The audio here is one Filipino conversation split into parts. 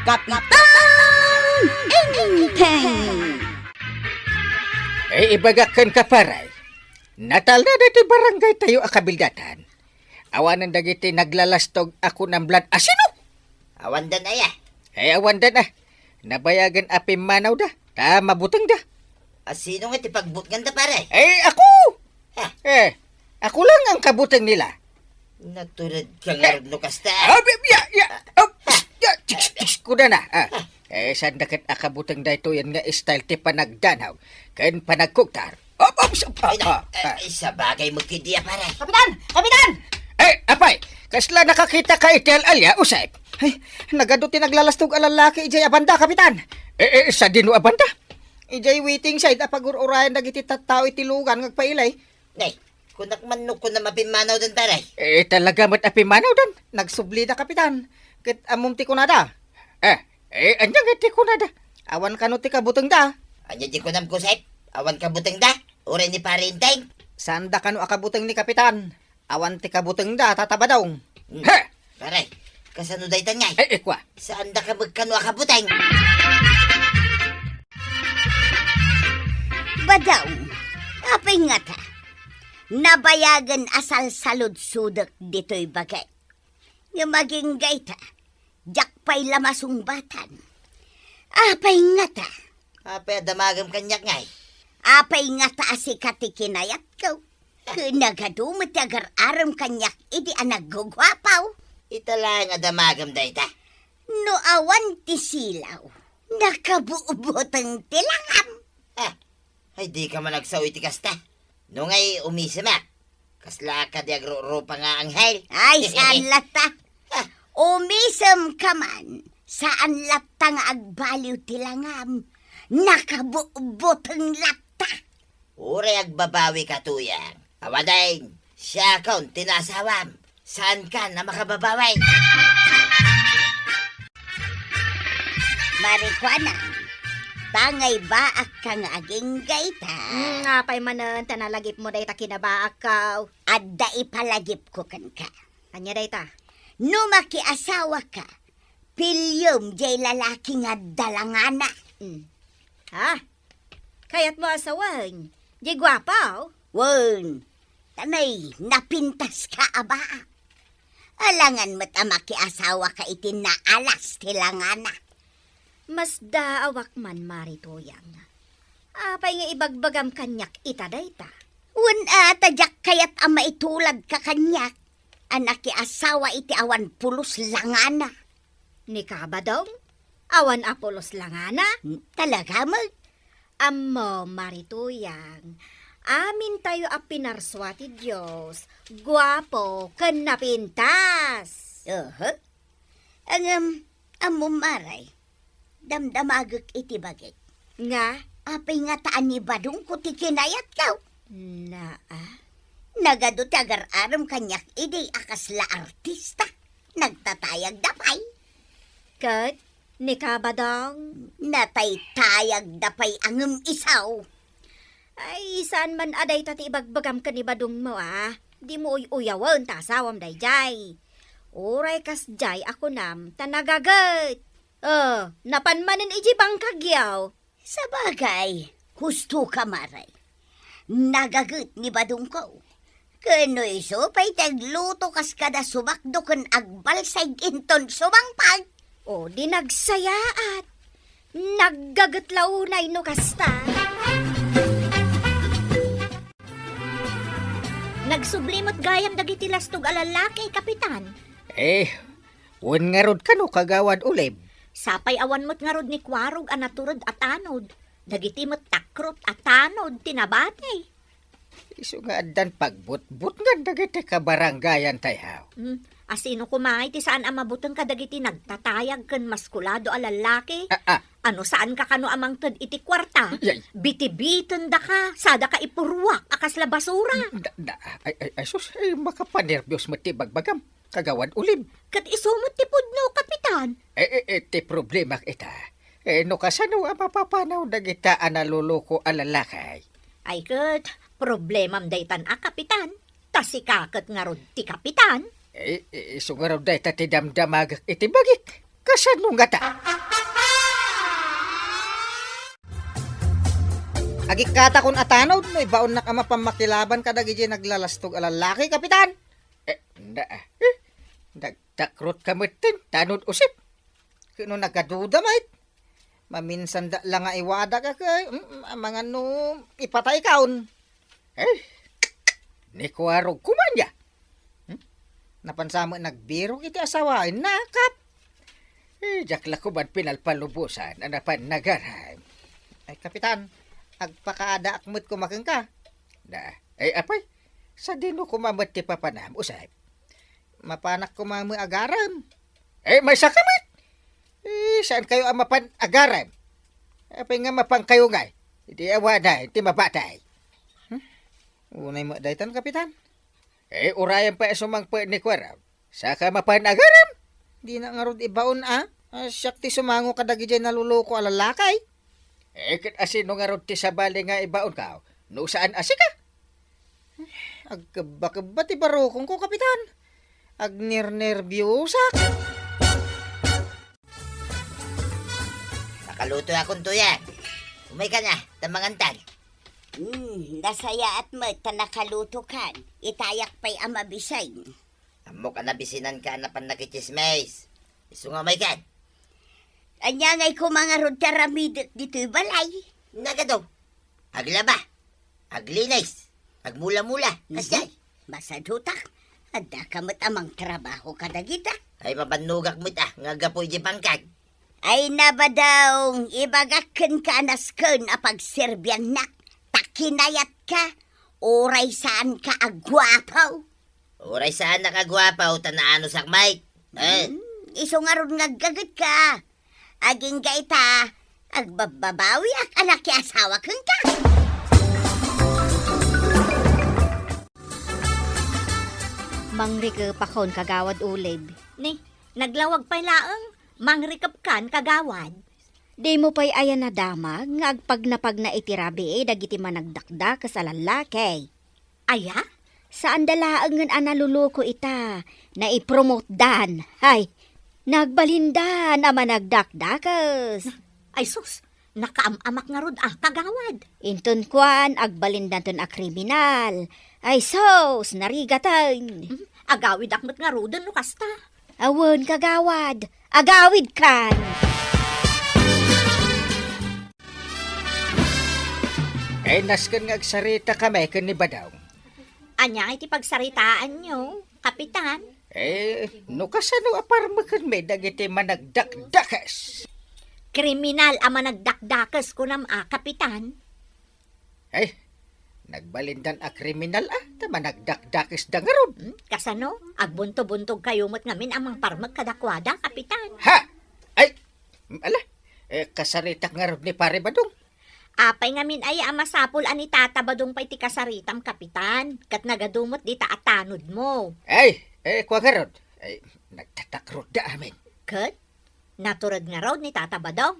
Kapitan Inteng. Ibagakan ka paray. Natal na dati barangay tayo akabildatan. Awanan dagiti naglalastog ako ng blood asino. Awandan na ya. Awan da na. Nabayagan api manaw da. Ta mabutang da. Asino nga tipagbut ganda pare? Ako! Ha? Ako lang ang kabutang nila. Natulad ka nga no kasta. Kuda na. Saan dakat akabutang da ito yan nga style ti panagdanaw. Kan panagkuktar. Sa bagay magkidiya pare. Kapitan! Kapitan! Apay, kasla nakakita ka itel alya, usay. Ay, nagaduti naglalastog alalaki ijay abanda, kapitan. Sa dino abanda? Ijay waiting side, apag-urayan dagiti tattao itilugan, ngagpailay. Nay, kunak manok ko na mapimanaw din pare. Talaga mat apimanaw dan. Nagsubli da, kapitan. Kit amum ti kunada. Anyang iti kunada. Awan kano ti kabuteng da. Anya di ko nam kusep. Awan ka buteng da. Ure ni pare inteng. Sanda kano akabuteng ni kapitan. Awan ti kabuteng da, tatabadong. Pare, kasano day tanyay? Kwa. Saan da ka magkano akabuteng? Badaw, apay nga ta. Nabayagan asal salud-sudak dito'y bagay. Yung maging gayta, jakpay lamasumbatan. Apay nga ta. Apay damagam kanyak ngay. Apay nga ta asi katikinayat ko. Nagadumot agar-aram kanyak idi anagugwapaw. Itala nga damagam day ta. No awan ti silaw, nakabuubotang tilangam. Ay di ka man nagsawi ti kasta. No ngay umisima. Kasla ka di agro-ropa nga anghel. Ay, saan lata? Umisam ka man. Saan lata nga agbaliw tilangam? Nakabuubotang lata. Ure agbabawi ka tuyang. Awadain, siya kaun tinasawam. Saan ka na makababaway? Marikwanan, tangay baak ka nga aging gayta. Ngapay manen, tanalagip mo day ta kinabaak ka. Adda ipalagip ko kan ka. Anya day ta? No makiasawa ka, pilyom jay lalaki nga dalangana. Ha? Kaya't mo asawan. Di gwapaw? Wen, tanay, napintas ka aba. Alangan mo't makiasawa ka itin na alas tilangana. Mas daawak man maritoyang. Apay nga ibagbagam kanyak ita day ta. Wen tadyak kayat ama itulad ka kanyak. Anak asawa iti awan pulos langana. Ni kabadong? Awan apolos langana? Talaga mo? Amo maritoyang. Amin tayo a pinarswati Diyos. Guwapo ken napintas. Amo maray. Damdamagak iti bagay. Nga? Apay nga taan ni badong ko ti kinayat ka. Nagadot agar-aram kanyak idi akasla artista. Nagtatayag dapay. Kat, ni kabadong? Nataytayag dapay angem isaw. Ay, saan man aday tati ibagbagam ka ni badong mo Di mo uyawan tasawam day jay. Uray kas jay ako nam tanagagat. Napanmanin iji bangkagyaw. Sa bagay, husto ka maray. Nagagat ni badong ko. Kano iso pa'y tagluto kas kada sumakdo kan agbalsay inton sumangpag. O di nagsayaat. Naggagatlaunay no kasta. Nagsublimot gayam dagiti lastog alalaki, kapitan. Wen nga rod kano kagawad ulib. Sapay awan mo't nga rod ni kwarog anaturod at anod. Dagiti mo't takrot at anod tinabate. Isu nga addan pagbut-but nga dagiti kabarangayan tayaw. Asino kumangay ti saan amabutang kadagiti nagtatayag ken maskulado a lalaki? Ano saan ka kano amang tad iti kwarta? Biti-bitin da ka, sada ka ipurwak akas la basura. Sus, makapanervyos mo ti bagbagam. Kagawad ulib. Kat isumot ti pudno, kapitan. Ti problema kita. No kasano ang mapapanaw dagita analuloko a lalakay. Ay kat, problemam daytan kapitan. Tasikakat nga rod ti kapitan. Sungaraw day ti damdamag iti bagik. Kasano nga ta? Agikata kun atanod, no ibaon na ka mapamakilaban kadag iti naglalastog a lalaki, kapitan. Nagtakrot kamitin, tanod usip. Kano nagaduda, mait. Maminsan da lang nga iwada ka kay, mga no, ipatay kaon. Ni kuwarog kumanya. Napansamo nagbiro iti asawain, nakap. Jakla ko ba't pinalpalubusan, anapan nagaray. Ay, kapitan, agpakaada akmut kumakang ka. Apay, sa dino kumamot ti papanam, usay. Mapanak kumamo agaram. May sakamit. Saan kayo ang mapan agaram? Apay nga mapang kayo ngay. Hindi awaday, ti mabatay. Unay mo daytan, kapitan. Urayan pa sumang pa ni Kwaraw. Saka mapan agaram. Di na nga rod ibaon siyak ti sumango kadagi dyan naluloko a lalakay. Kat asino nga rod ti sabali nga ibaon ka. No saan asika? Agkaba ti barokong ko, kapitan. Agnir-nervyosak. Nakaluto akong tuyang. Umay ka na, tamangantan. Nasaya at ta nakaluto kan. Itayak pa'y amabisay. Amo ka nabisinan ka na pan nakichismays. Iso nga may kan. Anya ngay ko mga rod taramidot dito'y balay. Naga daw. Aglaba. Aglinays. Agmula-mula. Kasay. Basta dutak. Ada kamot amang trabaho kadagita. Ay mabanugak mo ta. Nga gapoy di pangkag. Ay naba daw, ibagaken ka nasken apag serbian nak. Takinayat ka. Oray saan ka agwapaw. Oray saan nakagwapaw tanaano sak Mike. Iso nga ron ngagagat ka. Aging gaita, agbababawi ak anak ki asawa kang ka. Mangrikap akon kagawad ulib. Ni, naglawag pa laang. Mangrikap kan kagawad. Di mo pa'y ayan na damag, nga agpag na itirabi dagiti managdakda sa lalaki. Aya? Saan dalaang nga analuluko ita, na i-promote dan. Ay, nagbalindan na managdakdakas. Ay sus, nakaamamak nga rod kagawad. Inton kwan, agbalindan ton a kriminal. Ay sos, narigatan. Agawid akmat nga rodan no kasta. Awon kagawad, agawid kan. Naskan nga agsarita kami kan ni Badaw. Anya iti pagsaritaan nyo, kapitan. No kasano aparmakan may dagiti managdakdakas. Kriminal ang managdakdakas ko kapitan. Nagbalindan a kriminal ta managdakdakas da nga ron. Kasano, agbunto-buntog kayo mo't ngamin amang parmag kadakwada, kapitan. Ha? Ala, kasaritak nga ron ni pare Badong. Apay ngamin ay amasapol ani tatabadong pa'y ti kasaritam, kapitan. Kat nagadumot di taatanod mo. Kwa nga ron. Nagtatakrod da amin. Kat, naturad nga raw ni tatabadong.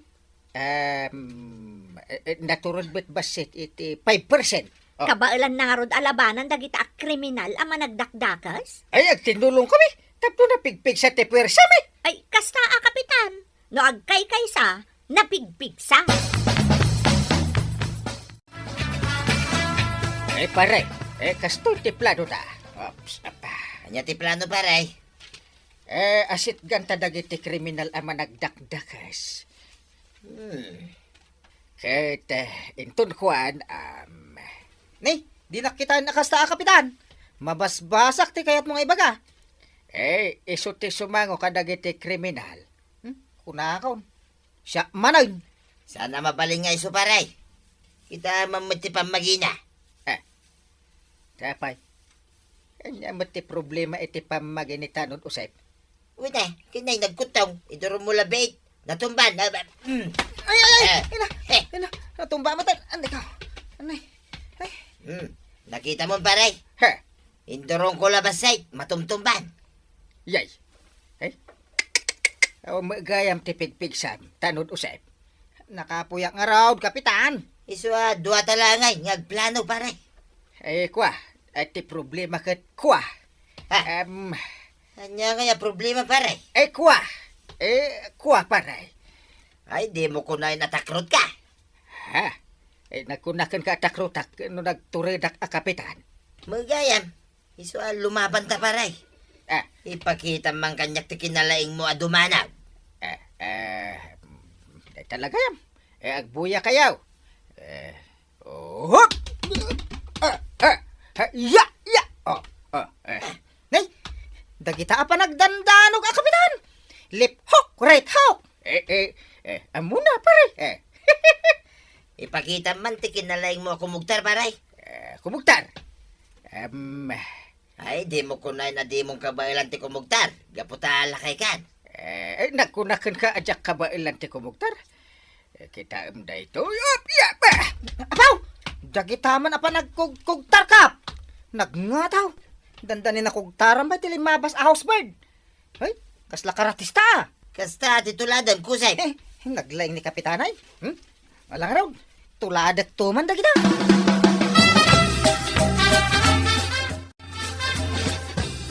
Naturod ba't basit iti 5%? Kabailan na nga rod alabanan dagita ak kriminal ang managdakdakas. Agtinulong kami. Tapno na pigpig sa tipwersa mi. Ay, kasta kapitan. No agkay kaysa, napigpigsa. Pare, kasto tiplado ta. Ops, apa. Anya ti plano paray. Asit ganta dagiti kriminal ang managdakdakas. Kahit inton kuan, di nakita nakasta kapitan. Mabasbasak ti kayat mga ibaga. Iso ti sumango kadagiti kriminal. Kunakaon. Siya manayon. Sana mabaling nga iso paray. Kita mamuti pamagina. Tapay. Kanya mati problema iti pamaginitanod usay. Uy na, kinay nagkutong. Iduro mo labait. Natumban. Ina, natumba matan. Andi ka. Anay. Nakita mo paray. Indurong ko labasay. Matumtumban. Yay. Magayam ti pigpigsam. Tanod usay. Nakapuyak nga raw, kapitan. Iso duwa talangay. Ngagplano paray. Kwa. Iti problema kat kwa. Anya nga problema paray. Kwa. Kuha paray. Ay, di mo kunay natakrot ka. Ha? Nagkunakan ka atakrutak no nagturidak a kapitan. Magayam. Iso lumaban ta paray. Ah, Ipakita man kanyak ti kinalaing mo adumanaw. Talaga yan. Agbuya kayaw. Hop! Ya! Ya! Nay! Dagita pa nagdandanog a kapitan! Lip hook! Right hook! Amuna pare! Ipakita man ti kinalaing mo kumugtar paray. Kumugtar! Ay, di mo kunay na di mong kabailan ti kumugtar. Gaputa lakay kan. Nagkunakan ka ajak kabailan ti kumugtar. Kita da ito. Yup! Yup! Apaw! Dagita man apa nagkugtar kap! Nagngataw! Dandanin na kugtaran ba tilimabas a housebird? Ay, kasla karatista! Kasta tituladan kusay. Naglaing ni kapitanay. Walang raw. Tuladat tuman dagita.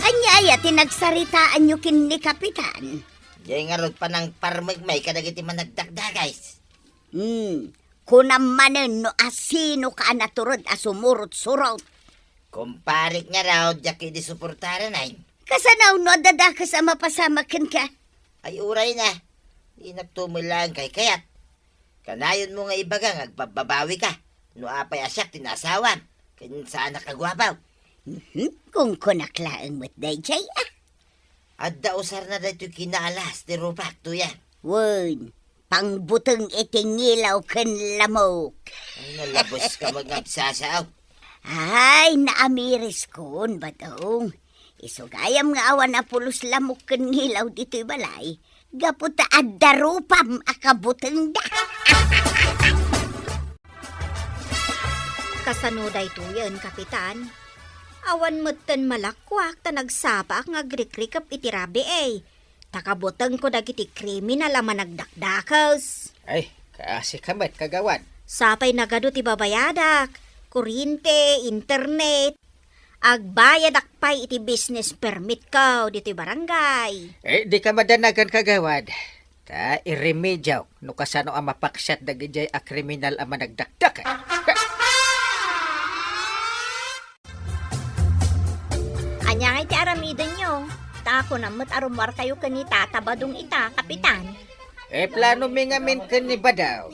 Anyaya tinagsaritaan nyo kin ni Kapitan. Diyan nga rod pa ng parmagmay kadagiti man nagdakdagais. Kunamanen no asino ka naturod asumurot-surot. Kumparik nga raw, jaki di suportaran ay. Kasanaw no dadakas ang mapasamakin ka. Ay uray na. Di nagtumulang kay kayat. Kanayon mo nga ibagang agbabawi ka. No apay asyak tinasawan. Kanya saan nakagwabaw. Kung kunaklaang mo't dayjay At dausar na dito kinaalas ti rupak tuyan. Wun, pangbutang itingilaw kan lamok. Ay nalabos ka magagsasaw. Ay, naamiris kon badong. Isugayam nga awan na pulos lamok kan ngilaw dito'y balay. Gaputa at darupam akabutang da. Kasanuday tuyan, Kapitan. Awan mo't malakwak ta nagsapak nga grikrikap itirabi Takabutang ko dagiti kriminal ama nagdakdakas. Ay, kasi kamat kagawan. Sapay nagado ti babayadak, kuryente, internet. Agbayad akpay iti business permit ko dito barangay. Di ka madanagan kagawad. Ta iremedyaw no kasano ang mapaksat dagijay a kriminal ang managdakdak. Anya nga iti aramidon nyo. Tako na mo't arumar kayo kanita tabadong ita, Kapitan. Plano mi nga min kan ni badaw.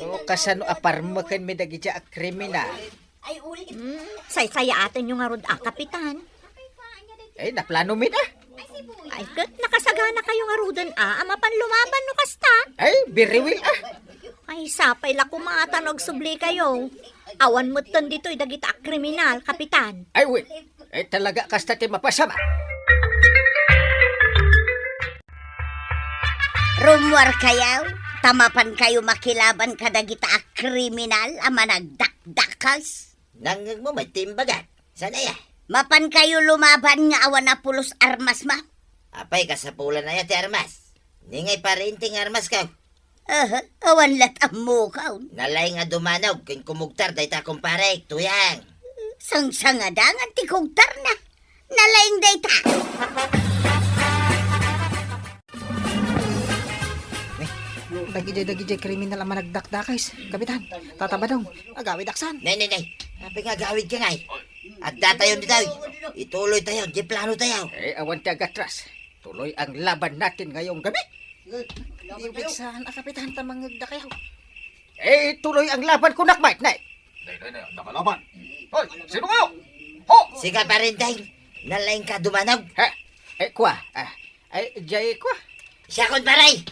No kasano aparmakan mi dagijay a kriminal. Say-saya atin yung arod Kapitan. Naplano mi na. Ay, kat nakasagana kayong arudan ama pan lumaban no kasta. Ay, biriwil Ay, sapay la kumatanog subli kayo. Awan mo't ton dito'y dagita kriminal, Kapitan. Ay, wait. Talaga kasta ti mapasama. Rumor kayaw, tamapan kayo makilaban kadagita a kriminal ama nagdakdakas. Nangag mo may timbagat. Sana ya? Mapan kayo lumaban nga awan na pulos armas ma. Apay kasapulan na ya ti armas. Ningay pa rin ting armas ka. Awan latam mo ka. Nalay nga dumanaw kin kumugtar day ta kumpare. Tuyang. Sangsangadangan ti kugtar na. Nalaing dayta. Dagijay kriminal ang managdakdakais. Kapitan, tatabadong. Agawid aksan. Nay. Apay nga gawid ka ngay. At datayon di tayo. Ituloy tayo. Di plano tayo. Awan ti agatras. Tuloy ang laban natin ngayong gabi. Ibig saan kapitan tamang nagdakayaw. Tuloy ang laban ko nakmait, nay. Nakalaban. Hoy, sino kayo? Ho! Sika pa rin tayo. Nalay ka dumanaw. Ha? Kwa. Jay kwa. Siya kon paray.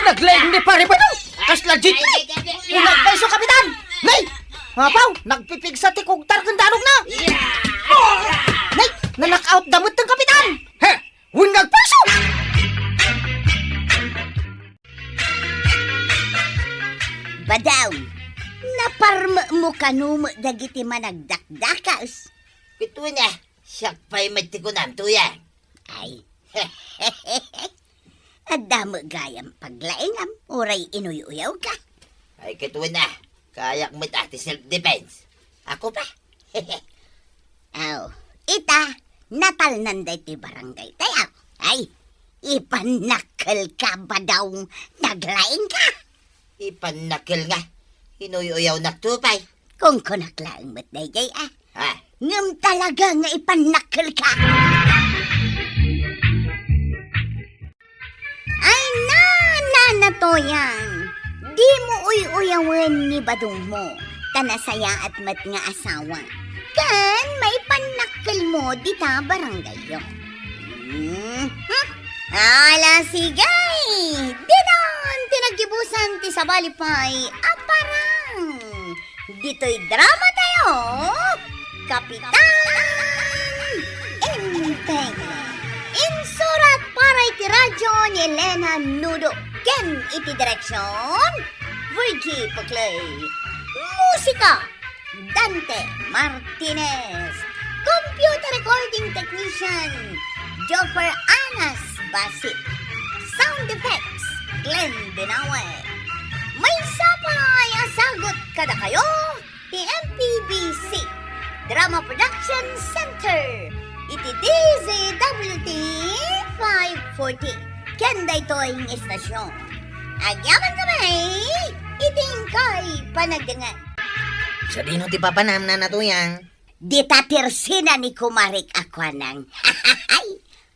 Naglayang ni pare ba daw? Kas legit. Nagbayso kapitan. Nay! Mapaw, nagpipig sa tikugtar kandanog na. Nay, nanak-out damot ng kapitan. Ha? Huwag nagpayso. Badaw, naparma mo kanum dagiti managdakdakas. Pituin na. Siya pa'y may tikunam. Tuyang. Ay, adamo gayam paglaingam, oray inuyaw ka. Ay kituin na. Kayak may tati self-defense. Ako pa. Aw, ita, natal nanday ti barangay tayo. Ay, ipanakal ka ba daw naglaing ka? Ipanakil nga. Inuyaw naktupay. Kung kunaklaang mo't dayjay Ha? ngam talaga nga ipanakal ka. Ay na to yan. Di mo uyawan ni badong mo. Tanasaya at mat nga asawa. Kan may panakal mo di ta barangay yo. Ala sigay! Dinon! Tinagibusan ti sabalipay aparang! Dito'y drama tayo! Kapitan! Enteng! Insurat para iti radyo ni Elena Nudo. Ken iti direksyon Virgie Paclay. Musika Dante Martinez. Computer recording technician Joffer Anas Basit. Sound effects Glenn Binawe. May sapay asagot kada kayo ti MPBC Drama Production Center iti DZWT 540 kenda ito'y istasyon. Agyaman kami iting kay panagdangan. Sa dino ti papanam na natuyang. Di tatirsina ni kumarik ako nang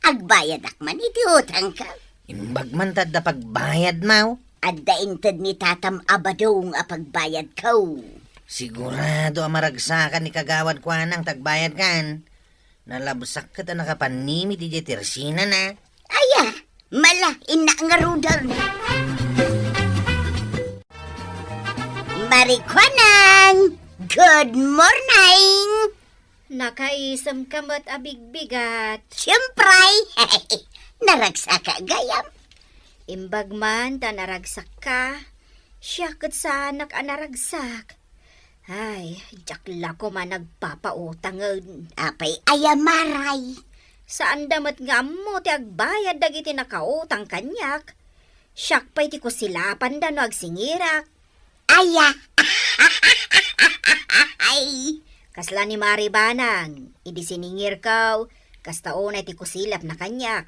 agbayad akman iti utang ka. Imbag man tad da pagbayad mau. At daintad ni tatam abadong apagbayad ko. Sigurado amaragsakan ni kagawad kwa nang tagbayad kan. Nalabsak ka ta nakapanimit iti tirsina na. Aya, mala ina nga rudal. Marikwanang, good morning. Nakaisam ka mo't abigbigat. Siyempre, naragsa ka gayam. Imbag man ta naragsak ka. Siya kat sa anak naragsak. Ay, jakla ko man nagpapautangan. Apay ayamaray. Saan damat nga mo ti agbayad dagiti nakautang kanyak. Siyak pa'y ti ko silapan da no agsingirak. Aya. Ay. Kasla ni Mari Banang, idi siningir kaw, kastaon ay ti ko silap na kanyak.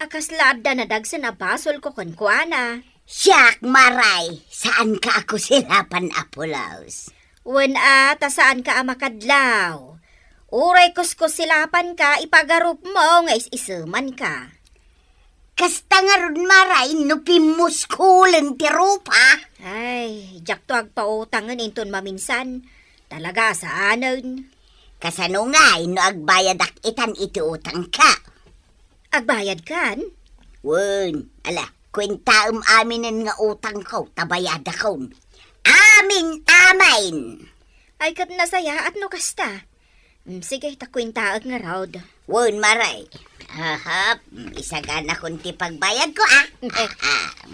Akasla da na dagsa na basol ko kuana. Siyak maray, saan ka ako silapan apulaos? Wen ta saan ka amakadlaw. Uray kusko silapan ka, ipagarup mo nga is-isuman ka. Kasta nga ron maray, no pimuskulan ti rupa. Ay, jak to agpautangan inton maminsan. Talaga saanan. Kasano nga, no agbayad ak itan iti utang ka. Agbayad kan? Wen, ala, kwentaam aminin nga utang ko, tabayad akon. Amin. Ay kat nasaya at no kasta. Sige, takwintaag nga raw. Wen, maray. Ahap, isagan akong ti pagbayad ko,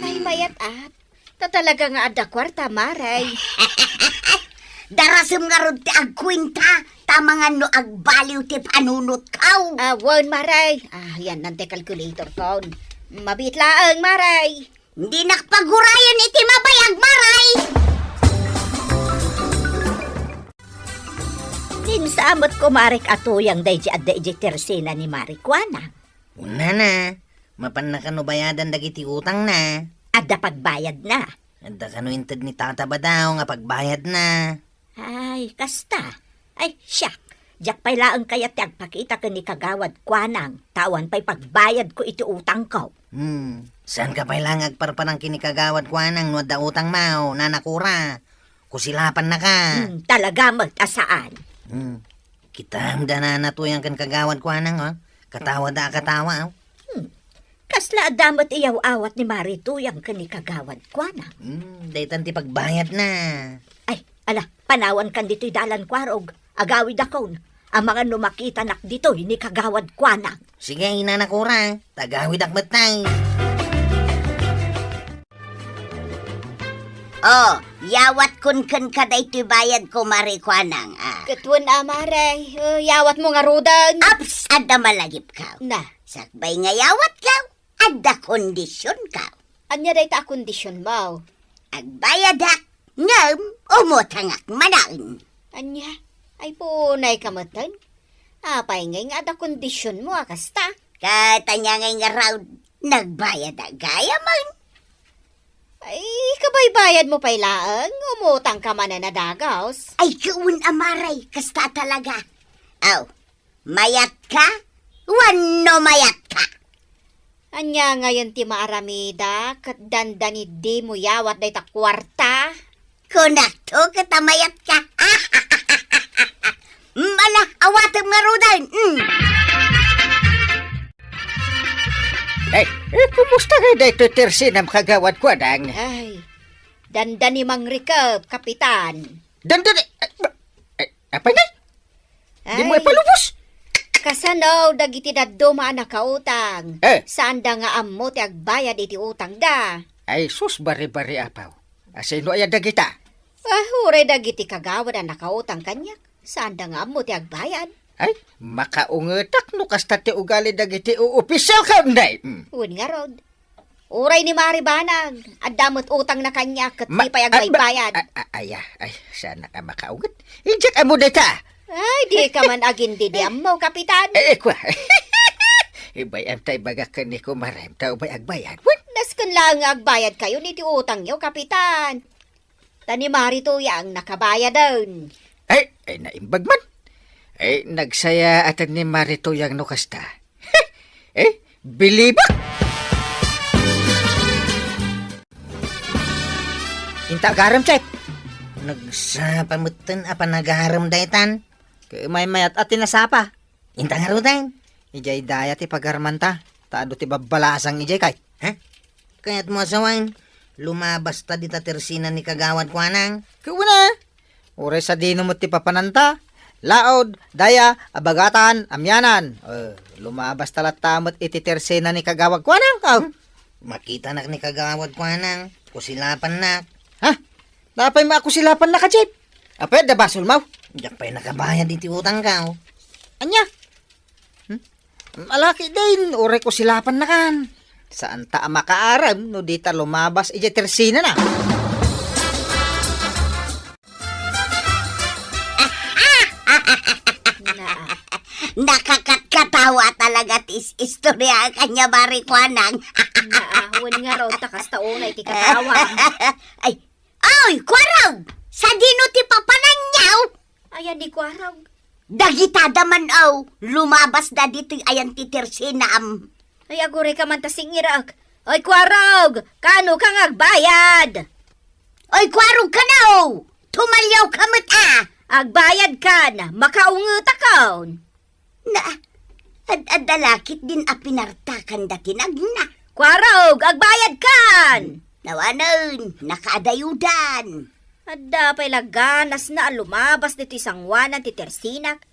Ay, mayat at. Ta talaga nga ada kwarta, Maray. Darasem nga ron ti agkwinta, tama nga no agbaliw ti panunot kaw. Wan, Maray. Yan, nante calculator ko. Mabitlaang, Maray. Hindi nakpagurayan iti mabayag, maray. Dinsamot ko marik atuyang dayji at dayji tersina ni Marikwana. Una na. Mapan na kano bayadan dagiti utang na. Adda pagbayad na. Adda kano inted ni tata ba daw nga pagbayad na. Ay, kasta. Ay, siya. Diyak pa'y laang kaya tiyagpakita ka ni kagawad kwanang. Tawan pa'y pagbayad ko iti utang ko. Saan ka pailang agparparang kinikagawad kwa nang nuwad da utang mao, nanakura. Kusilapan na ka. Talaga magtasaan. Kita na natuyang kan kagawad kwa nang, katawa da katawa. Kasla damat iyaw awat ni Marituyang ka ni kagawad kwanang. Daytan ti pagbayad na. Ay, ala, panawan kan dito'y dalan kwarog. Agawid akon. Ang mga numakita nak dito'y ni kagawad kwanang. Sige, nanakura. Tagawid akmatay. Oh, yawat kun kaday ti bayad ko marikwanang. Katwan, Maray. Yawat mo nga rodan. Aps, adda malagip ka. Na, Sakbay nga yawat ka. Adda kondisyon ka. anya day ta kondisyon mo? Agbayad ak. Ngam, umutangak manain. Anya, ay punay kamatan. Apay ngay nga da kondisyon mo, kasta. Katanya ngay nga raw, nagbayad na gaya man. Ay, kabay-bayad mo pa'y laang. Umutang ka man na nadagaws. Ay, kuun amaray, kasta talaga. Aw, mayat ka? Wano mayat ka? Anya ngayon ti maaramida, kat dandanid di mo yawat day ta kwarta. Kunakto, katamayat ka. Mala, awatem nga rudan. Kumusta kayo dito, Tersi, na makagawad ko, Adang? Ay, dandani mang rikab, kapitan. Dandan, apa nga? Di mo Ay, ipalubos? kasanaw dagiti daddo maana ka utang. Saan da nga ammo ti agbayad iti utang da? Ay, sus, bari-bari apaw. Asino ay dagita? Huray dagiti kagawad ang nakautang kanyak. Saan da nga ammo ti agbayad? Ay, makaungetak no kasta ti ugali dagiti opisyal ka, Day. Uwan nga rod. Uray ni Mari Banag, adamot utang na kanyak kat di pa agbayad. Ay, sana ka makaunget. Injak amo data. Ay, di ka man agin di ammo, kapitan. Kwa. Ibay am tay baga ka ni kumarem, tao ba'y agbayad? Naskan lang nga agbayad kayo ni ti utang yo, kapitan. Tani Mari to yang nakabayad doon. Ay, naimbag man. Ay, nagsaya atan ni Marito yang no kasta. Bilibak! Inta garam, Chep. Nagsapamutan apa nagaharam daytan? May mayat at tinasapa. Inta nga rudan. Ijay dayat ipagarmanta. Taado ti babalasang ijay kay. Kaya't mo asawain, lumabas ta di ta tersina ni kagawad ko anang. Kuna. Ure sa dino mo ti papananta. Laod, daya, abagatan, amyanan. Lumabas talat tamot iti tersena ni kagawad ko anang. Makita nak ni kagawad ko anang. Kusilapan nak. Napay makusilapan na ka, Chip. Apay, dabasol mau. Diyak pa'y nakabayad iti utang ka. Anya? Malaki din, ure ko silapan na kan. Saan ta makaaram no di ta lumabas ije tersina na. Nakakatawa talaga tis istorya kanya Mari Kwanang. Uwan nga raw takas tauna iti katawa. Ay, kwaraw! Sa dino ti papanang niyaw! Ayan di ko araw. Dagitada man aw, lumabas da dito ayan ti tersina am. Ay agure ka man tasingirak. Ay kwarog, kano kang agbayad? Ay, kwarog ka na aw! Tumalyaw ka mo't Agbayad ka na, makaunguta kaon. Adalakit din a pinartakan da tinagna. Kwarog, agbayad kan! Nawanon, nakaadayudan. Adda pa'y laganas na lumabas dito isang wanan ti tersinak.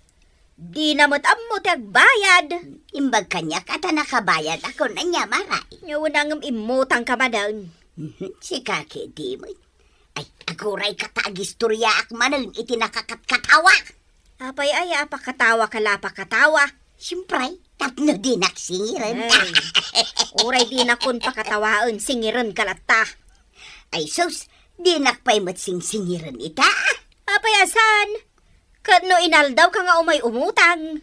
Di namot ammo ti agbayad. Imbag kanya kata nakabayad ako na niya maray. Ngawan ang imutang ka madan. Si kaki di mo. Ay, aguray katagistorya ak manon iti nakakatkatawa. Apay ay apakatawa kalapakatawa. Siyempre, tatlo din naksingiran. Ay, uray di na kun pakatawaan singiran kalata. Ay, sus, di nakpay mo't singiran ita. Apay asan? Kano inaldaw ka nga umay umutang.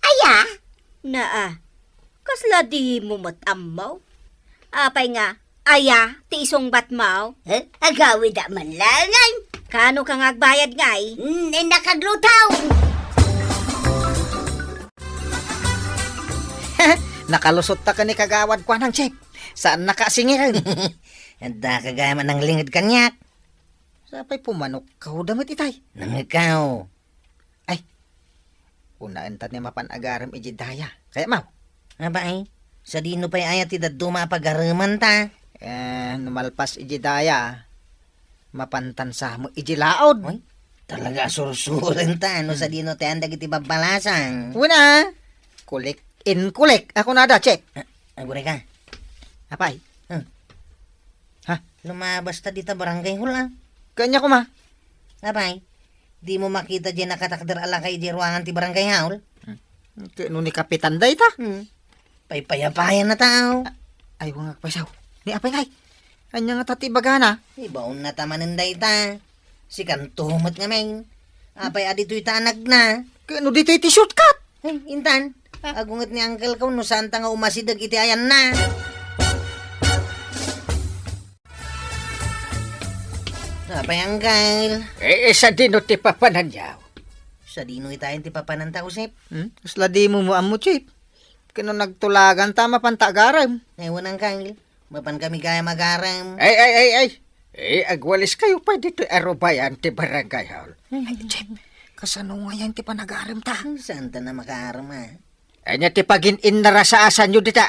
Aya, Kasla di mo matamaw. Apay nga, aya, ti isong batmaw. agawi da man langan. Kano kang agbayad ngay? Nakaglutaw. Nakalusot ta ka ni kagawad ko ng Chip. Saan nakasingiran? Anda kagaya man ng lingid kanyak. Sapay pumanok kao damit itay. Nang ikaw. Unaan ta ni mapanagaram iji daya. Kaya mau. Abay, sa dino pa'y ayat ti daddo mapagaraman ta. Numalpas iji daya. Mapantansa mo iji laod. Oy, talaga sursuren ta. No sa dino tayo iti babalasang. Una, kulik in kulik. Ako na da, Chip. Agure ka. Apay? Lumabas ta dita barangay hula. Kanya ko ma. Abay, di mo makita dyan nakatakder ala kay di ruangan ti barangay haul. Kano ni kapitan day ta? Paypayapayan na tao. Ay, wangak pasaw. Ni apay kay. Anya nga tati bagana. Ibaon na tamanin day ta. Si kantumot nga men. Apay adito'y tanag na. Kano dito iti shortcut? Ay, Intan, agungat ni Uncle ko no santa nga umasidag iti ayan na. Apay, Uncle. Sa dino ti papananyaw. Sa dino itayin ti papananta, Usep. Usla di mo amo, Chip. Kano nagtulagan tama pantagaram. Ewan, Uncle. Mapan kami kaya magaram. Ay. Agwalis kayo pa dito arobayan ti barangay hall. Ay, Chip, kasano nga yan ti panagaram ta? Santa na makaram, Anya ti pagin-in na rasaasan nyo dita,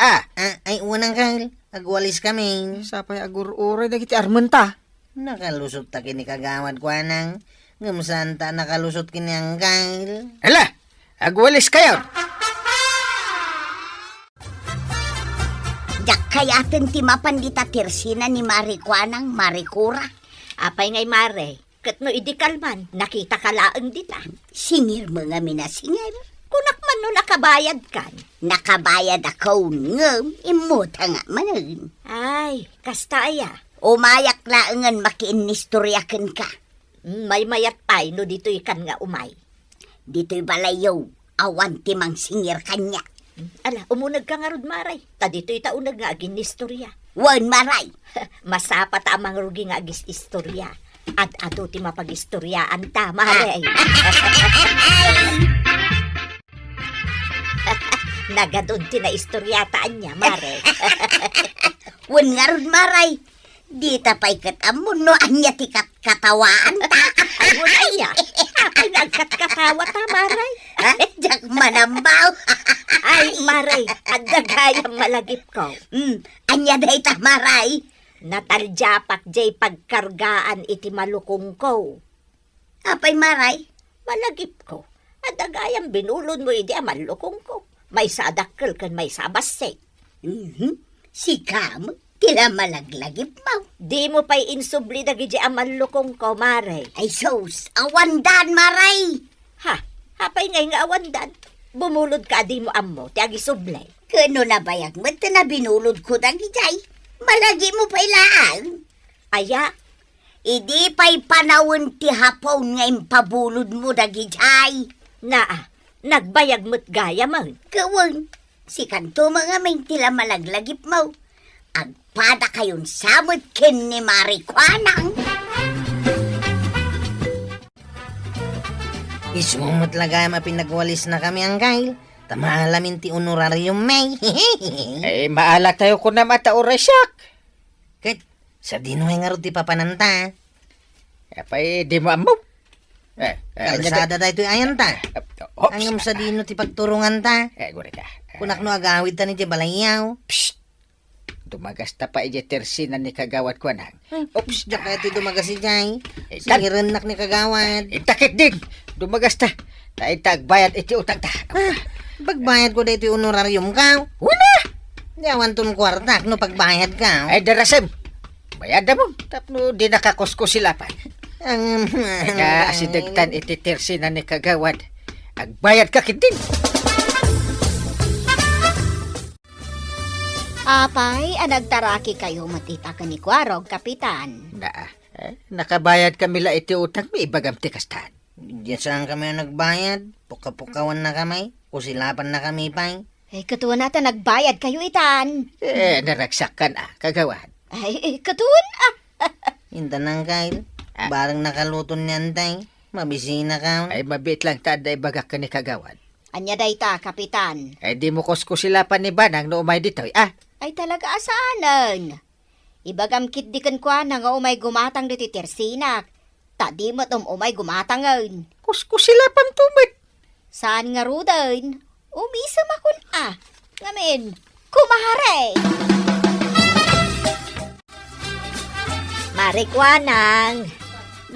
Ay, unang Uncle. Agwalis kami. Sapay agur-uray dagiti armen ta. Nakalusot ta kini kagawad ko anang. Ngam santa nakalusot kini Uncle. Hala, agwalis kayo. Jak kayaten ti mapandita tirsina ni Marikwanang Marikura. Apay ngay mare, kat no idikalman, nakita ka laang dita. Singir mga minasingir. Kunak man no nakabayad kan. Nakabayad ako ngem, imuta nga manan. Ay, kasta aya. Umayak laangan makiinistoryakan ka. May mayat pay no dito ikan nga umay. Dito'y balayaw, awan ti mang singir kanya. Ala, umunag ka nga rod maray. Ta dito itaunag nga agin istorya. Wan maray. Masapa ta amang rugi nga agis istorya. At ato ti mapag-istoryaan ta, maray. Nagadun ti na istoryataan niya, mare. Wan nga ron maray. Di tapay katamon no anya ti katawaan ta. Aya, apay nagkatkatawa ta, maray. Jak manambaw. Ay, maray, at dagayang malagip ko. Anya day ta maray. Nataljapak jay pagkargaan iti malukong ko. Apay maray. Malagip ko. At dagayang binulon mo iti malukong ko. May sadakkel kan may sabasek. Si Kam, tila malaglagip mo. Di mo pa'y insubli dagiti malukong ko, maray. Ay sos, awandan maray. Ha, hapay ngay nga awandan. Bumulod ka di mo ammo, ti agisublay. Kano na bayag mo, na binulod ko dagijay. Malagi mo pa ilaan. Aya, Idi pa'y panawon ti hapon nga impabulod mo dagijay. naa, nagbayag mo't gaya man. Kawan, si kanto mga may tila malaglagip mo. Agpada kayon samot ken ni Marikwanang. Isumot lagay mapinagwalis na kami, Uncle. Tamalamin ti honorarium may. Maala tayo ko na mata orasyak. Kat, sa dino nga ro ti papananta. Apay, di mo amo. Kalsada tayo ti ayan ta. Angam sa dino ti pagturungan ta. Gure ka. Kunak no agawid ta ni ti balayaw. Psst! Dumagas ta pa ije tersina ni kagawad ko nang. Ops, diya kaya ti dumagas si Jay. Tan- Singirenak ni kagawad. Takit din! Dumagas ta. Tayo tagbayad iti utang ta. Pagbayad ko dito yung honorarium ka. Wala! Diyawan ton kwartak no pagbayad ka. Ay, darasem. Bayad na mo. Tapno di nakakusko sila pa. Ang... Kaya asidagtan iti tersina ni kagawad. Agbayad ka kitin. Apay, anagtaraki kayo matita ka ni Kwarog, Kapitan. Nakabayad kami la iti utang may ibagam ti kastan. Diyan saan kami nagbayad? Puka-pukawan na kami. Kusilapan na kami pay. Katuan natin nagbayad kayo itan. Naraksakan kagawad. Katuan Hinta nang Kyle. Barang nakaluton niyan tay. Mabisina ka. Ay, mabit lang tada ibagak ka ni kagawad. Anya dayta, Kapitan. Ay, di mo kusko sila pa ni Banang no umay dito. Ay talaga asaanan. Ibagam kit di kan kwa na nga umay gumatang diti tersinak. Tadi mo't umay gumatangan. Kusko sila pang tumit. Saan nga rudan? Umisa makun Ngamin, kumahare. Marikwanang.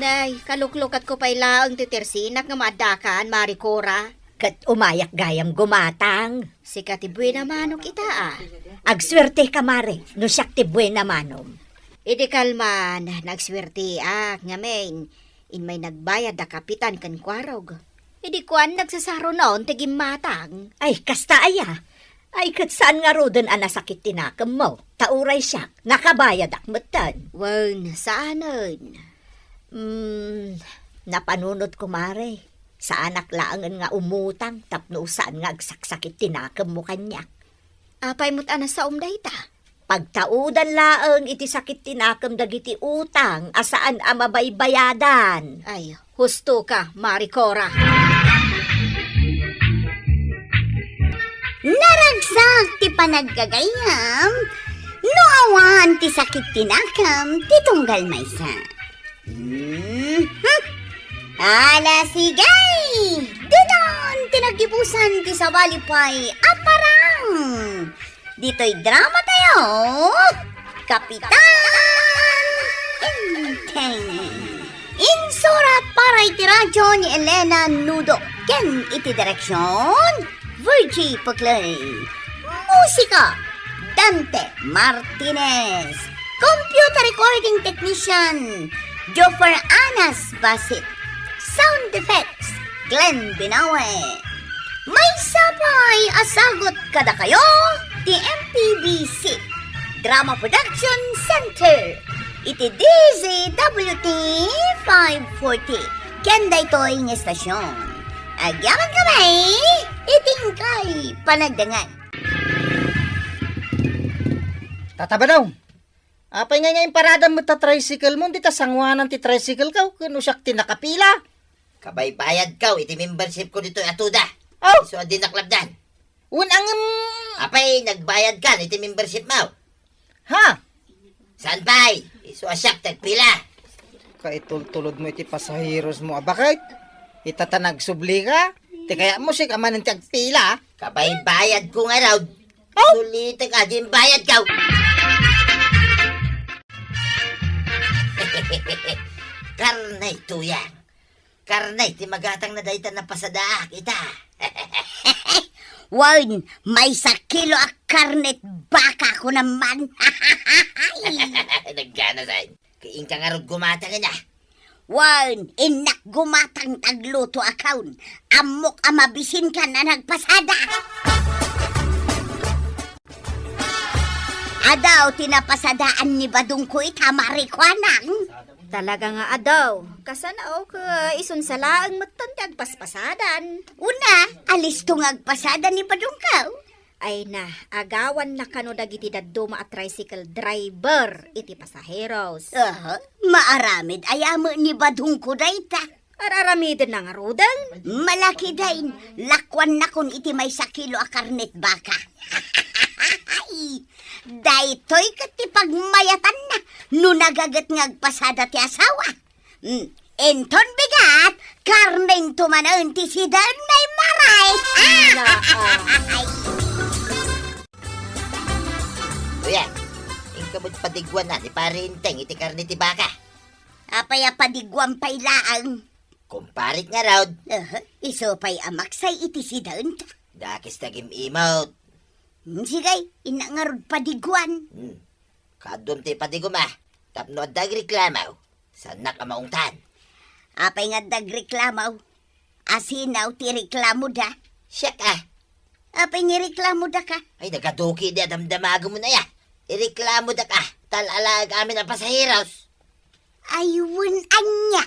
Nay, kaluklukat ko pa'y laang ti tersinak nga madakan, Marikora. Kat umayak gayam gumatang. Si Katibwe na manok ita Agswerte ka, mare. No siyak ti buena manom. Idi kalman, nagswerte ngamin. In may nagbayad da Kapitan kan Kwarog. Idi kuan nagsasaro noon tigim matang. Ay, kasta aya. Ay, kat saan nga rodan anasakit tinakam mo? Tauray siya. Nakabayad akmatan. Wan, saanan? Napanunod ko, mare. Sa anak laangan nga umutang, tapno saan nga agsaksakit tinakam mo kanya. Apay mo't anas sa umday ta. Pagtaudan laang iti sakit tinakam dagiti utang, asaan amabaybayadan. Ay, husto ka, Maricora. Naragsak ti panaggagayam, no awan ti sakit tinakam, ti tunggal maysa. Ala sigay! Dinon tinagibusan ti sabalipay aparang! Dito'y drama tayo, Kapitan Inteng! Insurat para iti radyo ni Elena Nudo, ken iti direksyon, Virgie Paclay. Musika, Dante Martinez. Computer recording technician, Joffer Anas Basit. Sound effects, Glenn Binawe. May sabay asagot kada kayo, the MPBC Drama Production Center. Iti DZWT 540. Kenda ito'y ng estasyon. Agyaman kamay, itingkay panagdangan. Tatabanaw. Apay nga yung parada mo ta tricycle mo, di ta sangwanan ti tricycle ka, kano siya tinakapila. Kabay-bayad ka, iti membership ko dito atuda. Oh, So, di naklabdan. unang, Apay, nagbayad ka, iti membership mo. ha? Saan pa'y? Iso asyak, tagpila. Kaitultulod mo iti pasahiros mo, bakit? Itatanag subli ka? Ti kaya mo siya kamanin tiyag pila. Kabay-bayad ko nga raw. Oh! Sulitin ka, di bayad ka. Karnay tuyang. Karnay, ti magatang na dayta na pasadaak ita. Wan, may sa kilo a karnet baka ko naman. Nagkana sa'yo. Kain ka nga rin gumatang na. Wan, inak gumatang tagluto account. Amok amabisin ka na nagpasada. Adaw, tinapasadaan ni Badong ko itamari-kwanang. Talaga nga adaw. Kasanaw ka isun salaang matantag paspasadan. Una, alis tong agpasada ni Badong ka. Ay na, agawan na kano dagiti daduma at tricycle driver iti pasaheros. Maaramid ayamo ni Badong ko dayta. Araramidin na nga rudan. Malaki dain, lakwan na kun iti may sa kilo a karnet baka. Daytoy kat pagmayatan na, no nagagat ngagpasada ti asawa. Enton bigat, karneng tumanan ti sidan may maray. Tuyan, ingkamot padigwan na ni parinteng iti karni ti baka. Apaya padigwam pay laang. Kumparit nga raw. Iso pay amaksay iti sidan. Dakis tagim imot. Sigay, inangarod padigwan. Kadum ti padiguma. Tapno dagreklamaw. Sanak amaungtan. Apay nga dagreklamaw. Asinaw ti reklamo da. Siyak ah. Apay nga reklamo da ka. Ay, nagaduki di damdamago mo na ya. Ireklamo da ka. Talalag amin ang pasahiros. Ayun anya.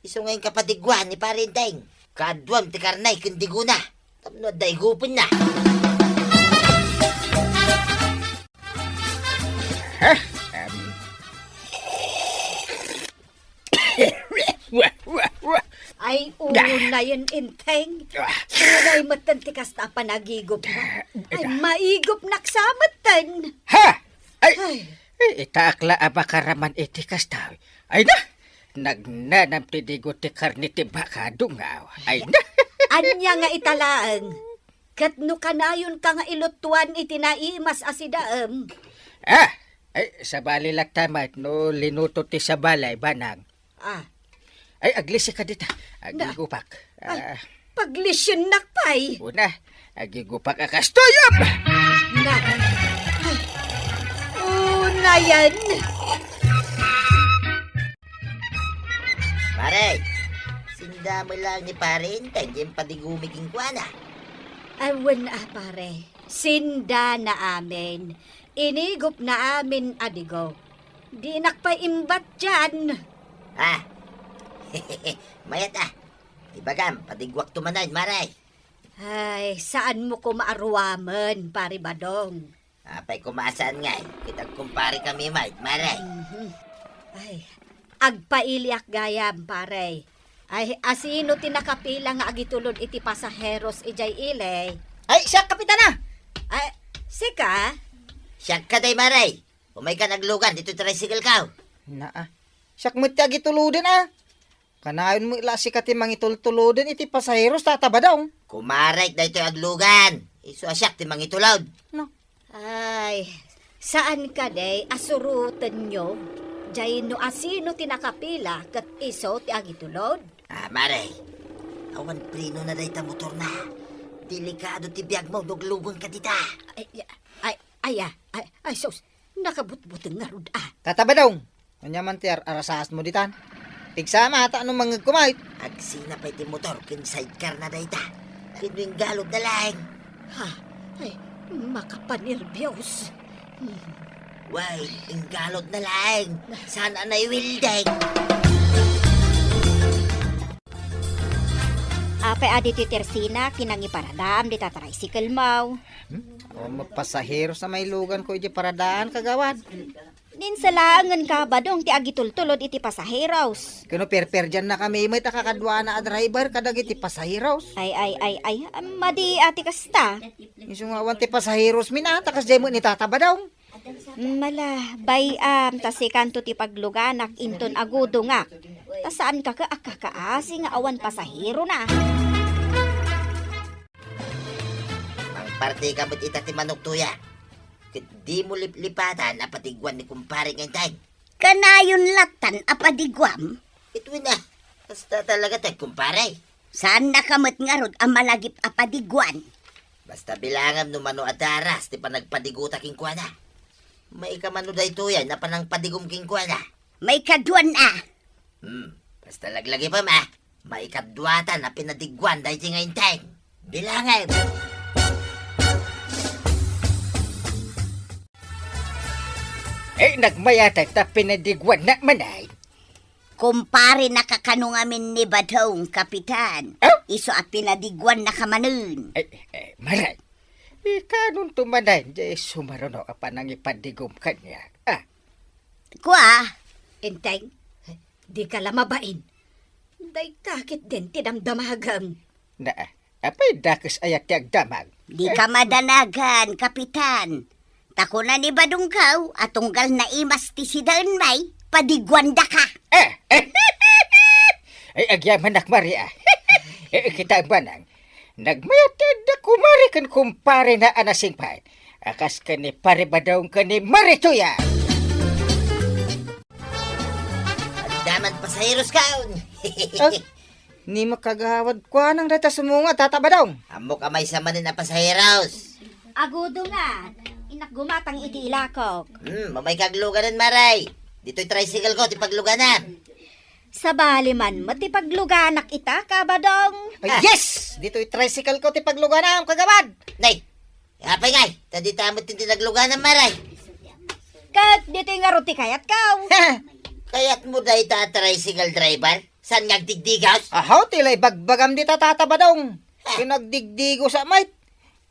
Iso ngayon kapadigwan ni parinteng. Kadwam ti karnay kundiguna. Tapno daigupin na. Ay, na yun, inteng. Tunay matantikas na panagigop na. Ay, maigop naksamatan. Ha? Ay, itakla abakaraman iti kastaw. Ay na, nagnanam ti digo ti karni ti baka dungaw. Ay na. Anya nga italaang. Katno kanayon ka nga ilutuan itinaimas asidaam. Ay, sa bali laktamat no linuto ti sa balay banang. Ay, aglisi ka dita. Agigupak. Ay, paglisyon nakpay. Una, agigupak akastoyop! Na. Ay, una yan. Pare, sinda mo lang ni parinteng. Yung padigumiging kuana. Awan pare. Sinda na amin. Inigop na amin adigo. Di nakpaimbat dyan. Ha? Mayat ah. Ibagam, padigwak tumanay, maray. Ay, saan mo ko maaruwaman, pare Badong? Apay kumasaan nga kitag kumpare kami, maray. Ay, agpailiak gayam, pare. Ay, asino tinakapila nga agitulod iti pasaheros ijay ilay? Ay, siya, kapitana! Ay, sika? Siyak ka day, maray. Umay ka naglugan, dito tricycle ka. Naa. Siyak mo tiyag ituludin Kanayon mo ila si kati mangitultuludin iti pasaheros tatabadaw. Kumaray, dito aglugan. Iso asyak, ti mangitulaw. No. Ay, saan ka day asurutan nyo? Jay no asino tinakapila kat iso ti agitulod? Maray. Awan prino na day ta motor na. Delikado ti biyag mo, duglugon ka dita. Ay, sus, nakabutbuteng nga rod Tatabadaw. Kanya man ti arasahas mo ditan. Pigsama ata anong mga kumait. Agsina pa iti motor, kin sidecar na day ta. Kinuing galod na lang. Ha, ay, makapanervyos. Way, inggalod na lang. Sana na iwildeng. Apay aditi tersina, kinangi paradam, di tricycle mau. O mapasaheros na may lugan ko iti paradaan kagawad. Ninsalangan ka ba dong ti agitultulod iti pasaheros? Kano per dyan na kami may takakadwa na a driver kadag iti pasaheros. Ay, madi ati kasta. Iso nga awan ti pasaheros minatakas dyan mo ni tatabadaw. Mala, bayam, tasi kanto ti pagluganak, inton agudo nga. Tasaan ka akakaasi nga awan pasahero na. Ang parte ka ba't ita ti manok tuya? Di mo liplipatan na patigwan ni kumpare ngayon tayo. Kanayon latan apadigwam. Ito na. Basta talaga tayo kumpare. Saan nakamot nga rod ang malagip apadigwan? Basta bilangam no mano adaras ti panagpadiguta king kuwana. May kamano day tuya na panang padigum king kuwana. May kaduan Basta laglagi pa ma. May kadwata na pinadigwan day ti ngayon tayo. Bilangam. Nagmayatag ta pinadigwan na manay. Kumpare nakakano ngamin ni Badong, kapitan. Oh? Iso at pinadigwan na kamanun. Maray. Kanong tumanay, di sumaruno ka pa nang ipadigom kanya. Kwa, Enteng, di ka lamabain. Day kakit din tinamdamagang. Apay dakas ayat ti agdamag. di ka madanagan, kapitan. Tako na ni Badong kaw, at tunggal na imas ti si Daan may, padigwan da ka. Ay, agyaman nak Maria. Kita ba nang, nagmayatid na kumari kan kumpare na anasing pa. Akas ka ni pare ba daw ka ni Marituya? Daman pasaheros kaon. Ni makagawad kwa nang data sumunga tataba daw. Amo kamay sa manin na pasaheros. Agudo nga, inak gumatang iti ilakok. Mamay kagluganan maray. Dito'y tricycle ko, ti pagluganan. Sa baliman, matipagluganak ita ka ba dong? Ay, yes! Dito'y tricycle ko ti pagluganam kagawad. Nay, hapay ngay. Tadi tamot ti nagluganan maray. Kat dito yung aruti kayat kaw. Kaya't mo dahi ta tricycle driver? San ngagdigdigaws? Ahaw, tilay bagbagam di tataba daw. Pinagdigdigo sa mait.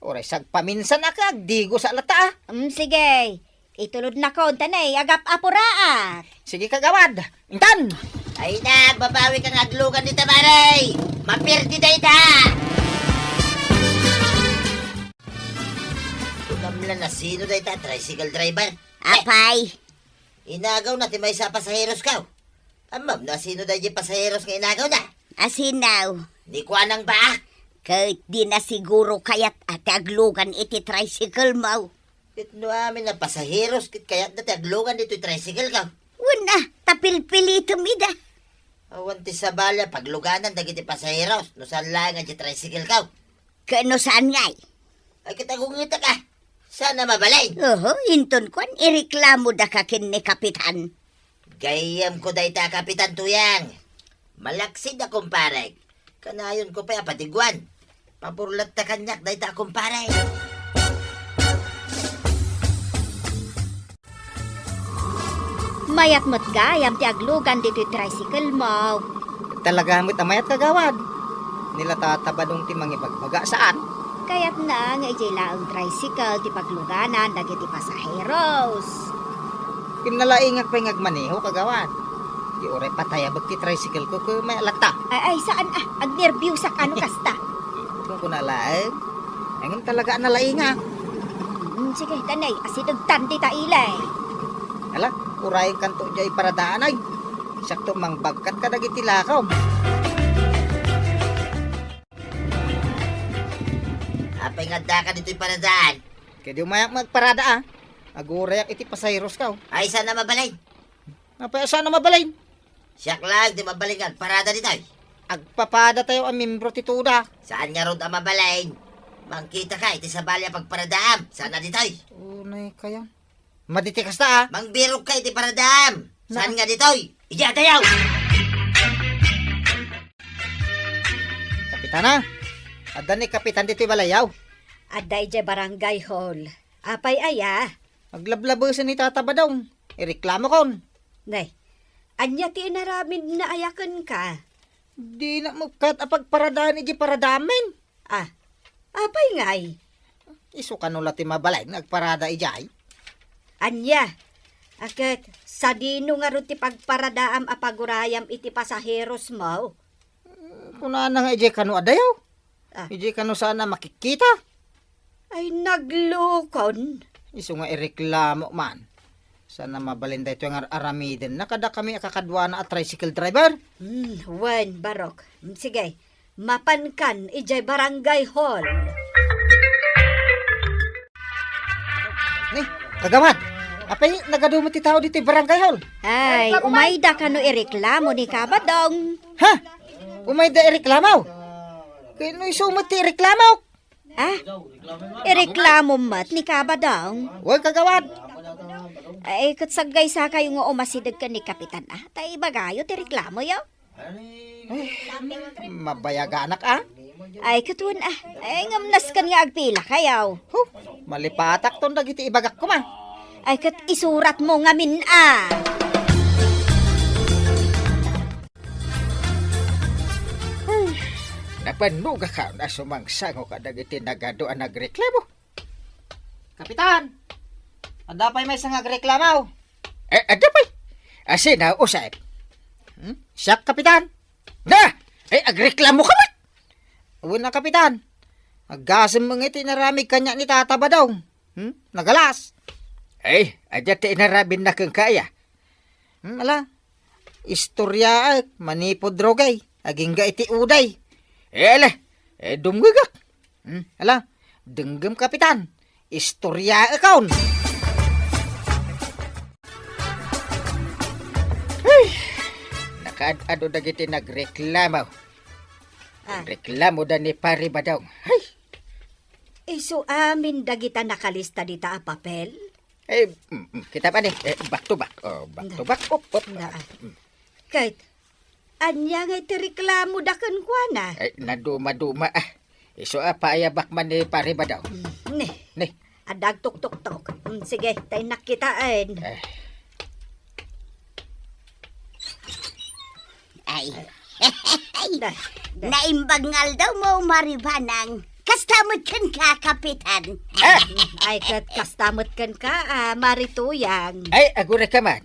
Oray, sagpaminsan na kagdigo sa lata. Sige, itulod na ko, tanay, agap apuraat. Sige kagawad. Intan! Ay na, babawi kang aglugan dito maray. Mapirdi dahi ta. Kunamla na sino dahi ta tricycle driver? Apay, Inagaw na ti may sa pasaheros ka. Amam na sino dahi di pasaheros nga inagaw na? asinaw. Di ko anang ba? Kahit di na siguro kayat at aglugan iti tricycle mo. Itno amin na pasaheros kit kayat na taglugan dito tricycle ka. Wala, tapilpilito mida. Awan ti sabala pagluganan dagiti pasaheros. No saan lang ang tricycle ka. Kano saan ngay? Ay kitagungita ka. Sana mabalay. Inton kwan, ireklamo da ka kin ni kapitan. Gayam ko dahi ta kapitan tuyang. Malaksid na kumpare. Kanayon ko pa patigwan. Paburlat ta kanyak dahi ta kumpare. Mayat mo't gayam ti aglugan dito tricycle mo. Talaga mo't amayat kagawad. nila tatabadong ti mangibagbaga saan. Kaya't na nga ijay laang tricycle ti pagluganan dagiti pasaheros. Kinalaingak pa yung agmaneho kagawan. Di oray patayabag ti tricycle ko kung may alata. Ay saan agnervyusa ka no kasta. Kung kunalaing, ngayon talaga nalaingak. Sige, tanay, asidagtan ti tailay. Ala, urayin kanto jay paradaan ay. Sakto mangbagkat ka dagiti lakaw. Apay nga da ka dito'y paradaan. Kaya di umayak magparada ah. Agurayak iti pasayros ka. Ay, saan na mabalay? Napaya saan na mabalain? Siyak lang, di mabalay nga. Parada dito'y. Agpapada tayo ang membro ti Tuda. Saan nga ron ang mabalay? Mangkita ka, iti sa balya pagparadaan. Saan na dito'y? Unay kaya. Maditikas ta ah. Mangbirog ka, iti paradaan. Saan nga dito'y? Ija tayaw! Kapitana. Ada ni kapitan dito'y balayaw. Aday jay barangay hall. Apay aya. Maglablabasan ni tatabadong. Ireklamo kon. Nay, anya ti inaramin na ayakan ka. Di na magkat apagparadaan iji paradamen. Ah, apay ngay. Isu kanula ti mabalay nagparada ijay. Anya, akit sa dino nga ron ti pagparadaam apagurayam iti pasaheros mo. Kuna na nga ijay kanu adayaw. Ah. Ijay kanu sana makikita. Ay naglukon. Isu nga ireklamo man. Sana mabalinda ito yung aramiden. Nakada kami akakadwa na at tricycle driver. Wen, barok. Sige, mapankan ijay barangay hall. Ni, kagawad. Apay, nagadumot ti tao dito yung barangay hall. Ay, umayda ka no ireklamo ni Kabadong. Ha? Umay da ireklamo. Kaya no isumot ti ireklamo. Ah, ireklamo mat ni Kabadong. Huwag kagawad. Ay, katsagay sa kayo nga umasidag ka ni Kapitan Tay bagayo ti reklamo yaw. Mabayaga anak ah. Ay, katuan Ay, ngamnas kan nga agpila kayaw. Huh, malipatak ton dagiti ibagak ko man. Ay, kat isurat mo ngamin Napanuga ka na sumangsango ka dagiti nagado ang nagreklamo. Kapitan! Ada pa'y may isang nagreklamaw. Ada pa'y? Asin na usap. Siyak, kapitan. Na! Agreklamo ka ba? Una, kapitan. Agasim mga iti naramig kanya ni tataba daw. Nagalas. Adya ti inarabin na kang kaya. Ala, istorya manipod drogay. Aging ga iti uday. Ala, dumgagak. Ala, denggem kapitan. Istorya akaun. Nakaad-ado dagiti nagreklamo. Reklamo da ni pari badong. Isu amin dagita nakalista dita a papel. Kita pa ni, back to back. Back to back. Op. Kahit, anya nga iti reklamo dakan kwa na. Naduma-duma Iso paayabak man ni pari badong. Ni, adag tok-tok-tok. Sige, tayo nakitaan. Ay, naimbangal daw mo maribanang. Kastamot kan ka, kapitan. Ay, kastamot kan ka, marituyang. Agura ka man.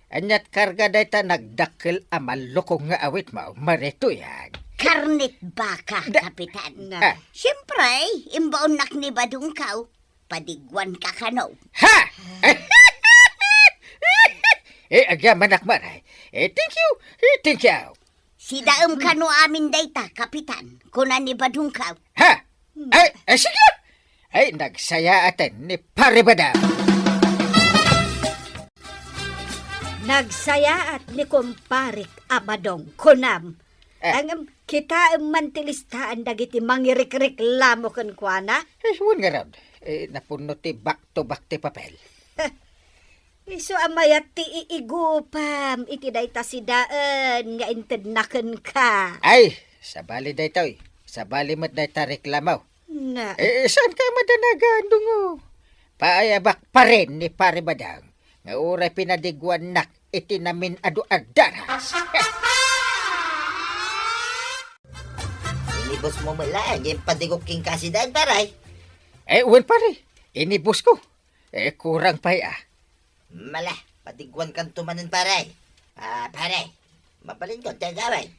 Anyat karga dayta nagdakil amalokong nga awit mo, marituyag. Karnit baka, kapitan. Siyempre, imbaon nak ni Badong kaw. Padigwan ka kano. Ha! Agya manak maray. Thank you. Si daem kano amin dayta, kapitan. Kuna ni Badong kaw. Ha! Sige! Nagsaya atin ni Paribada. Nagsaya at ni kumparik abadong kunam. Ang kita mantilistaan dagiti mangirik-reklamo kan kuana. Huwag nga raw. Napuno ti back to back ti papel. Iso amayat ti iigupam iti dayta si daan nga intednaken ka. Sabali daytoy. Sabali mat dayta reklamaw. Na. Saan ka madanagan dungo? Paayabak pa rin ni Paribadang. Nga oray pinadigwan nak itinamin adu adaras. inibos mo malaan yung padiguking kasidan, paray. Uwan pare, inibos ko. Kurang pa Mala, patigwan kang tumanan, paray. Paray, mabalin ko, tagaway.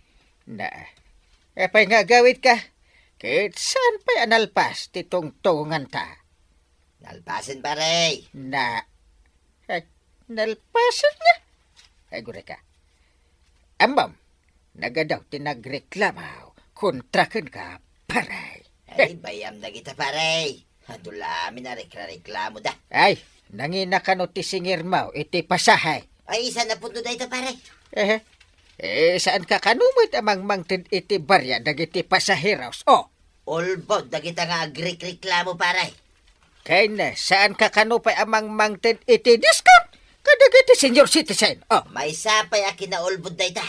Na, pa'y nga gawid ka. Kahit saan pa'y analpas titong tungan ta. Nalpasin, paray. Na, nalpasan niya. Gure ka. Ambam, nagadaw tinagreklamaw. Kontrakan ka, paray. Ay, bayam na kita, paray. Dulamin na reklamo da. Ay, nangina ka no ti singir mau, iti pasahay. Ay, isa na punto da ito, paray. Saan ka kanumit amang mangtid iti barya dagiti pasaheros? Olbod na kita nga agreklamo, paray. Kaya na, saan ka kanupay amang mangtid iti discount? Kadagiti senior citizen. May sapay akin na olbod da ita.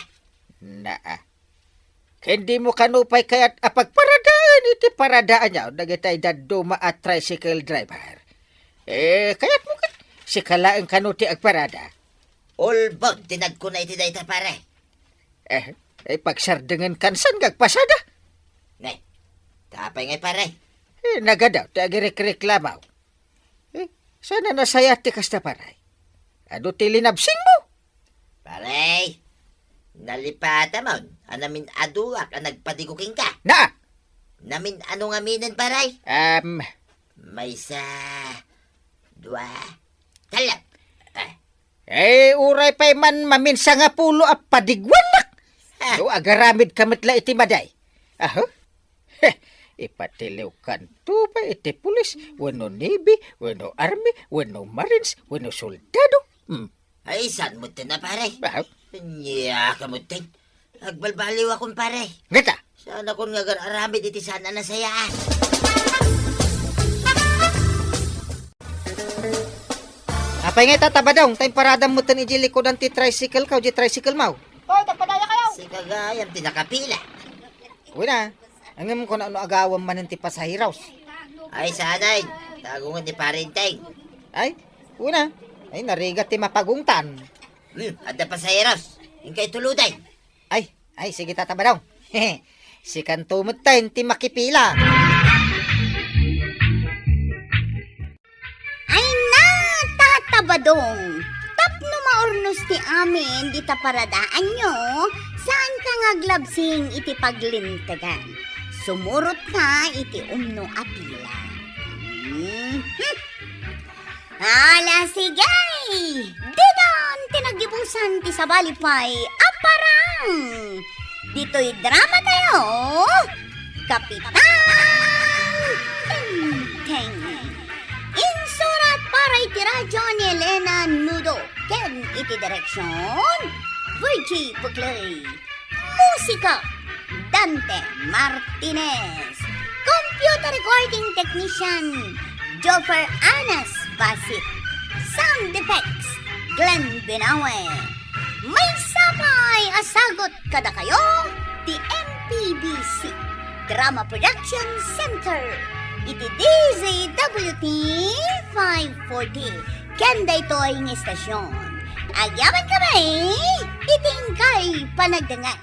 Hindi mo kanupay kaya't apagparadaan iti paradaan niya dagitay daduma at tricycle driver. Kaya't mo si kalaang kanuti agparada. Olbod, tinag ko na iti da ita, paray. Pagsardengan kansan gagpasada. Nay, tapay ngay, paray. Nagadaw, tagireklamaw. Sana nasaya ti kasta paray. Ano ti linabsing mo? Paray, nalipata mo. Anamin aduak ang nagpadiguking ka. Namin ano nga minin, paray? May sa... dua... talag. Uray pa'y man maminsa nga pulo at padigwanak. Do agaramid kamitla iti maday. Ipatiliw kanto pa iti pulis, wano navy, wano army, wano marines, wano soldado. Ay, saan mo na, pare? Niya ka mo, tin. Agbalbaliw akong, pare. Gata? Sana kung aramid iti sana nasayaan. Apay nga tatabadong, time parada mo tan iji likodan ti tricycle ka o di tricycle mau. Si kagayam, tinakapila. Uy na, angin ko na ano agawang man ti pasahiraws. Ay, sanay. Tagungan ni parinteng. Ay, una. Ay, narigat ti mapagungtan. Ada pasayeros. Yung kay tuluday. Ay, sige tatabadaw. Si kantumot tayo ti makipila. Ay na, tatabadong. Tapno maornos ti amin, di ta paradaan nyo. Saan ka ngaglabsing iti paglintagan? Sumurot ka iti umno apila. Ala sigay! Didon tinagibusan ti sabalipay aparang! Dito'y drama tayo! Kapitan Teng! Insurat para iti radyo ni Elena Nudo. Ken iti direksyon Virgie Puglay. Musika Dante Martinez. Computer recording technician Joffer Anas Basit. Sound effects Glenn Binawe. May sabay asagot kada kayo di MPBC Drama Production Center. Iti DZWT 540. Kenda ito ay ng estasyon. Agyaman kami, itingkay panagdangan.